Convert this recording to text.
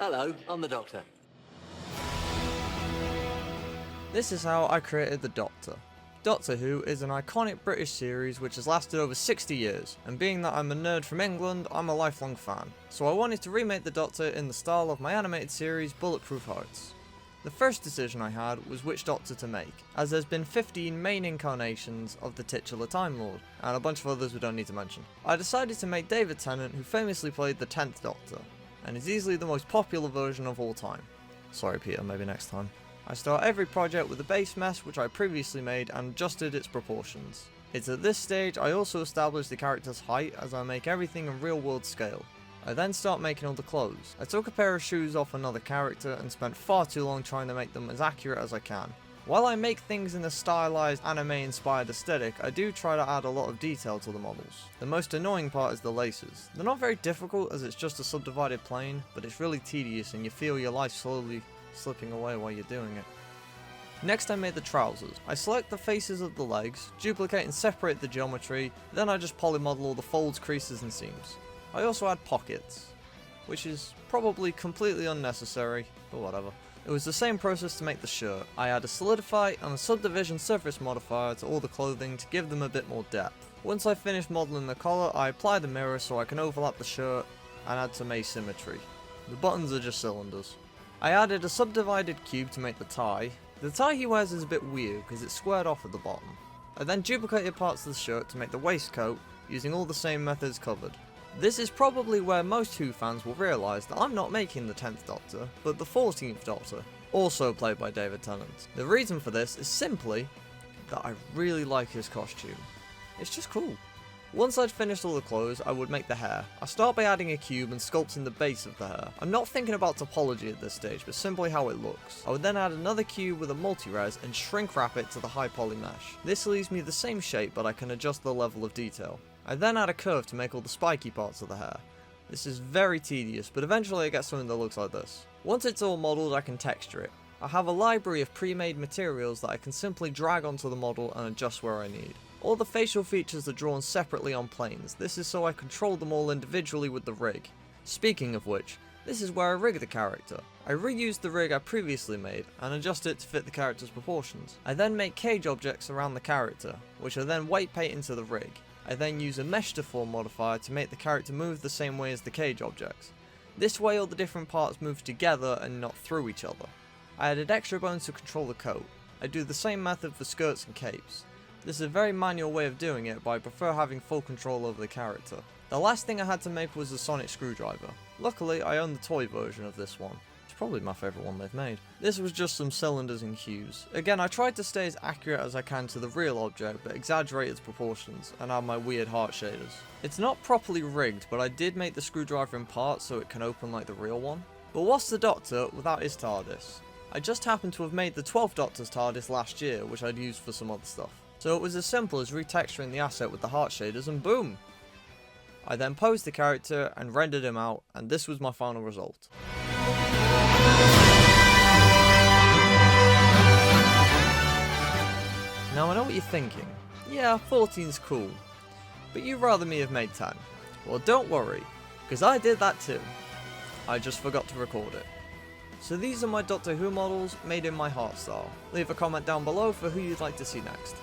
Hello, I'm the Doctor. This is how I created the Doctor. Doctor Who is an iconic British series which has lasted over 60 years, and being that I'm a nerd from England, I'm a lifelong fan. So I wanted to remake the Doctor in the style of my animated series Bulletproof Hearts. The first decision I had was which Doctor to make, as there's been 15 main incarnations of the titular Time Lord, and a bunch of others we don't need to mention. I decided to make David Tennant, who famously played the 10th Doctor, and is easily the most popular version of all time. Sorry Peter, maybe next time. I start every project with a base mesh which I previously made and adjusted its proportions. It's at this stage I also establish the character's height as I make everything in real world scale. I then start making all the clothes. I took a pair of shoes off another character and spent far too long trying to make them as accurate as I can. While I make things in a stylized anime inspired aesthetic, I do try to add a lot of detail to the models. The most annoying part is the laces. They're not very difficult as it's just a subdivided plane, but it's really tedious and you feel your life slowly slipping away while you're doing it. Next I made the trousers. I select the faces of the legs, duplicate and separate the geometry, then I just polymodel all the folds, creases and seams. I also add pockets, which is probably completely unnecessary, but whatever. It was the same process to make the shirt. I add a solidify and a subdivision surface modifier to all the clothing to give them a bit more depth. Once I finish modeling the collar, I apply the mirror so I can overlap the shirt and add some asymmetry. The buttons are just cylinders. I added a subdivided cube to make the tie. The tie he wears is a bit weird because it's squared off at the bottom. I then duplicated parts of the shirt to make the waistcoat using all the same methods covered. This is probably where most Who fans will realise that I'm not making the 10th Doctor, but the 14th Doctor, also played by David Tennant. The reason for this is simply that I really like his costume. It's just cool. Once I'd finished all the clothes, I would make the hair. I start by adding a cube and sculpting the base of the hair. I'm not thinking about topology at this stage, but simply how it looks. I would then add another cube with a multi-res and shrink wrap it to the high poly mesh. This leaves me the same shape, but I can adjust the level of detail. I then add a curve to make all the spiky parts of the hair. This is very tedious, but eventually I get something that looks like this. Once it's all modelled, I can texture it. I have a library of pre-made materials that I can simply drag onto the model and adjust where I need. All the facial features are drawn separately on planes. This is so I control them all individually with the rig. Speaking of which, this is where I rig the character. I reuse the rig I previously made and adjust it to fit the character's proportions. I then make cage objects around the character, which I then weight paint into the rig. I then use a mesh deform modifier to make the character move the same way as the cage objects. This way all the different parts move together and not through each other. I added extra bones to control the coat. I do the same method for skirts and capes. This is a very manual way of doing it, but I prefer having full control over the character. The last thing I had to make was the sonic screwdriver. Luckily, I own the toy version of this one. It's probably my favourite one they've made. This was just some cylinders and hues. Again, I tried to stay as accurate as I can to the real object, but exaggerate its proportions, and add my weird heart shaders. It's not properly rigged, but I did make the screwdriver in parts so it can open like the real one. But what's the Doctor without his TARDIS? I just happened to have made the 12th Doctor's TARDIS last year, which I'd used for some other stuff. So it was as simple as retexturing the asset with the heart shaders and boom! I then posed the character and rendered him out, and this was my final result. Now I know what you're thinking. Yeah, 14's cool, but you'd rather me have made 10. Well, don't worry, because I did that too. I just forgot to record it. So these are my Doctor Who models made in my heart style. Leave a comment down below for who you'd like to see next.